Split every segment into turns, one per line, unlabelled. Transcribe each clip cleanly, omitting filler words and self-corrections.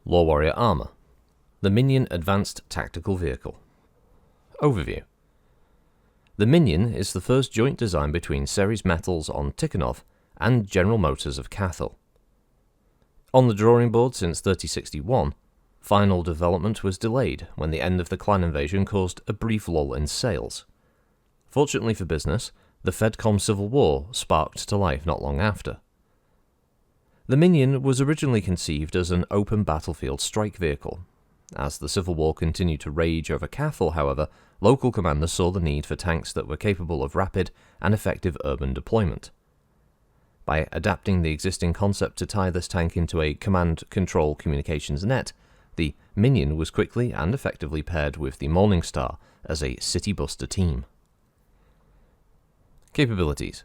LoreWarrior Armour, the Minion Advanced Tactical Vehicle. Overview. The Minion is the first joint design between Ceres Metals on Tikhonov and General Motors of Cathal. On the drawing board since 3061, final development was delayed when the end of the clan invasion caused a brief lull in sales. Fortunately for business, the Fedcom Civil War sparked to life not long after. The Minion was originally conceived as an open battlefield strike vehicle. As the Civil War continued to rage over Cathal, however, local commanders saw the need for tanks that were capable of rapid and effective urban deployment. By adapting the existing concept to tie this tank into a command-control communications net, the Minion was quickly and effectively paired with the Morningstar as a city-buster team. Capabilities.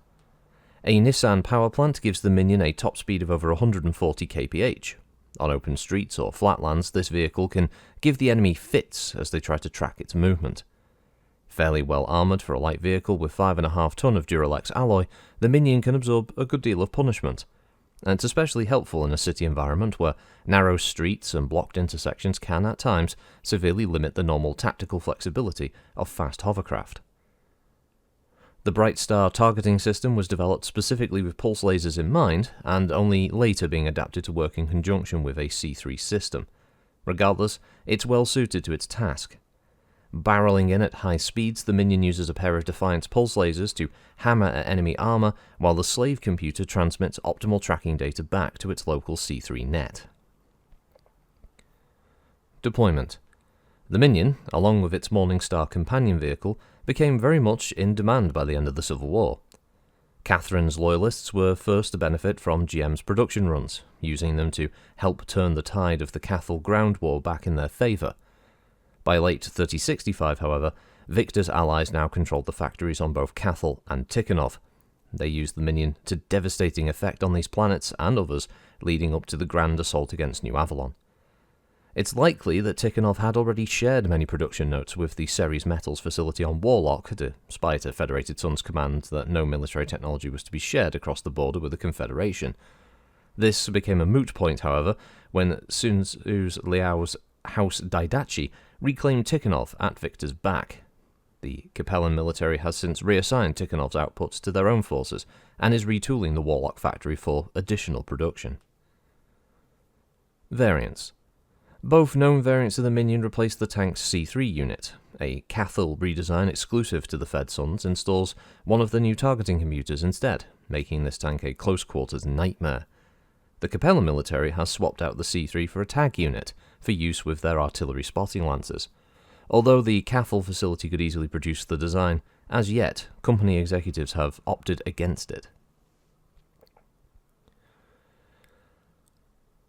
A Nissan power plant gives the Minion a top speed of over 140 kph. On open streets or flatlands, this vehicle can give the enemy fits as they try to track its movement. Fairly well armoured for a light vehicle with 5.5 ton of Duralex alloy, the Minion can absorb a good deal of punishment. And it's especially helpful in a city environment where narrow streets and blocked intersections can, at times, severely limit the normal tactical flexibility of fast hovercraft. The Bright Star targeting system was developed specifically with pulse lasers in mind, and only later being adapted to work in conjunction with a C3 system. Regardless, it's well suited to its task. Barreling in at high speeds, the Minion uses a pair of Defiance pulse lasers to hammer at enemy armor, while the slave computer transmits optimal tracking data back to its local C3 net. Deployment. The Minion, along with its Morningstar companion vehicle, became very much in demand by the end of the Civil War. Catherine's loyalists were first to benefit from GM's production runs, using them to help turn the tide of the Cathal ground war back in their favour. By late 3065, however, Victor's allies now controlled the factories on both Cathal and Tikhonov. They used the Minion to devastating effect on these planets and others, leading up to the grand assault against New Avalon. It's likely that Tikhonov had already shared many production notes with the Ceres Metals facility on Warlock, despite a Federated Sun's command that no military technology was to be shared across the border with the Confederation. This became a moot point, however, when Sun Tzu's Liao's House Daidachi reclaimed Tikhonov at Victor's back. The Capellan military has since reassigned Tikhonov's outputs to their own forces, and is retooling the Warlock factory for additional production. Variants. Both known variants of the Minion replace the tank's C3 unit. A Cathal redesign exclusive to the Fed Suns installs one of the new targeting computers instead, making this tank a close-quarters nightmare. The Capella military has swapped out the C3 for a TAG unit, for use with their artillery spotting lancers. Although the Cathal facility could easily produce the design, as yet, company executives have opted against it.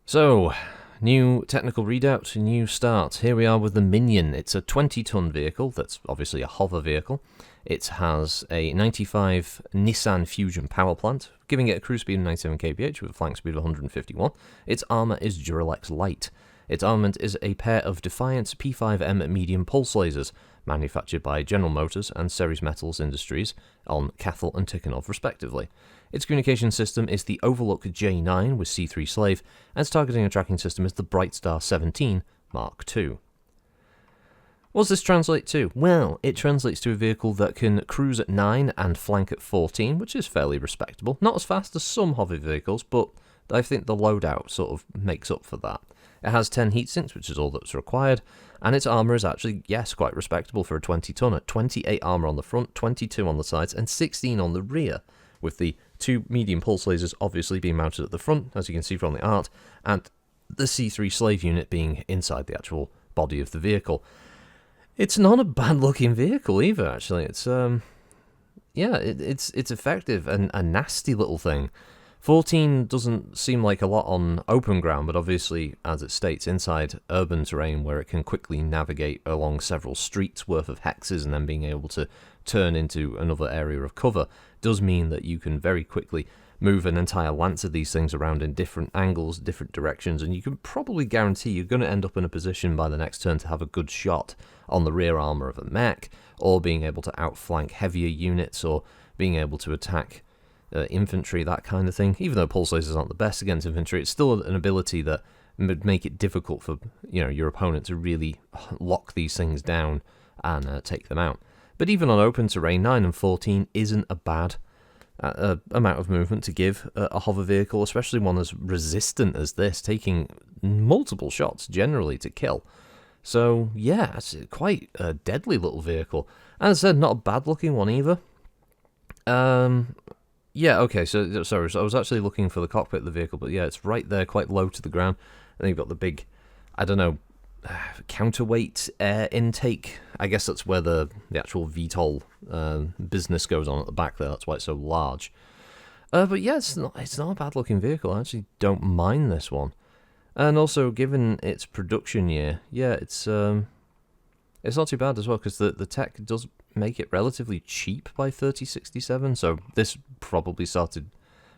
So, new technical readout, new start. Here we are with the Minion. It's a 20-ton vehicle, that's obviously a hover vehicle. It has a 95 Nissan Fusion power plant, giving it a cruise speed of 97 kph with a flank speed of 151. Its armour is Duralex Light. Its armament is a pair of Defiance P5M medium pulse lasers, manufactured by General Motors and Ceres Metals Industries on Cathal and Tikhonov respectively. Its communication system is the Overlook J9 with C3 Slave, and its targeting and tracking system is the Bright Star 17 Mark II. What does this translate to? Well, it translates to a vehicle that can cruise at 9 and flank at 14, which is fairly respectable. Not as fast as some Hover vehicles, but I think the loadout sort of makes up for that. It has 10 heatsinks, which is all that's required, and its armour is actually, yes, quite respectable for a 20-ton, at 28 armour on the front, 22 on the sides, and 16 on the rear, with the two medium pulse lasers obviously being mounted at the front, as you can see from the art, and the C3 Slave unit being inside the actual body of the vehicle. It's not a bad-looking vehicle either, actually. It's, it's effective and a nasty little thing. 14 doesn't seem like a lot on open ground, but obviously, as it states, inside urban terrain where it can quickly navigate along several streets worth of hexes and then being able to turn into another area of cover, does mean that you can very quickly move an entire lance of these things around in different angles, different directions, and you can probably guarantee you're going to end up in a position by the next turn to have a good shot on the rear armour of a mech, or being able to outflank heavier units, or being able to attack infantry, that kind of thing. Even though pulse lasers aren't the best against infantry, it's still an ability that would make it difficult for your opponent to really lock these things down and take them out. But even on open terrain, 9 and 14 isn't a bad amount of movement to give a hover vehicle, especially one as resistant as this, taking multiple shots generally to kill. So yeah, it's quite a deadly little vehicle. As I said, not a bad looking one either. Yeah, okay, so sorry, so I was actually looking for the cockpit of the vehicle, but yeah, it's right there, quite low to the ground. And then you've got the big, I don't know, counterweight air intake. I guess that's where the actual VTOL business goes on at the back there. That's why it's so large. But yeah, it's not a bad looking vehicle. I actually don't mind this one. And also, given its production year, yeah, it's not too bad as well, because the tech does make it relatively cheap by 3067. So this probably started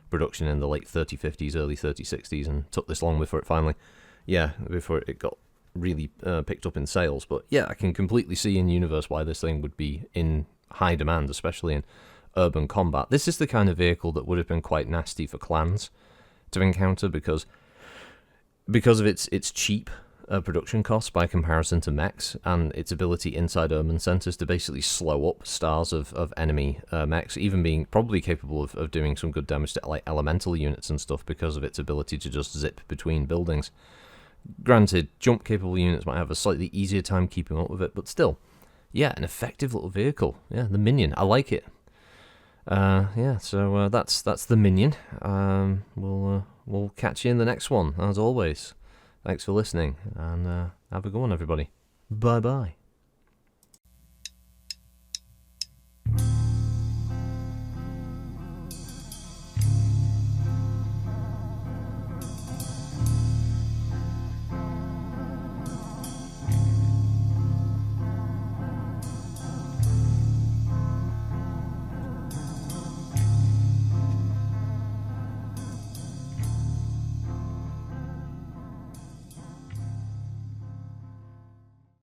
production in the late 3050s, early 3060s, and took this long before it got really picked up in sales. But yeah, I can completely see in universe why this thing would be in high demand, especially in urban combat. This is the kind of vehicle that would have been quite nasty for clans to encounter, because of its cheap production costs by comparison to mechs, and its ability inside urban centers to basically slow up stars of enemy mechs, even being probably capable of doing some good damage to like elemental units and stuff because of its ability to just zip between buildings. Granted, jump capable units might have a slightly easier time keeping up with it, but still, yeah, an effective little vehicle. Yeah, the Minion, I like it. Yeah, so that's the Minion. We'll catch you in the next one, as always. Thanks for listening, and have a good one, everybody. Bye-bye.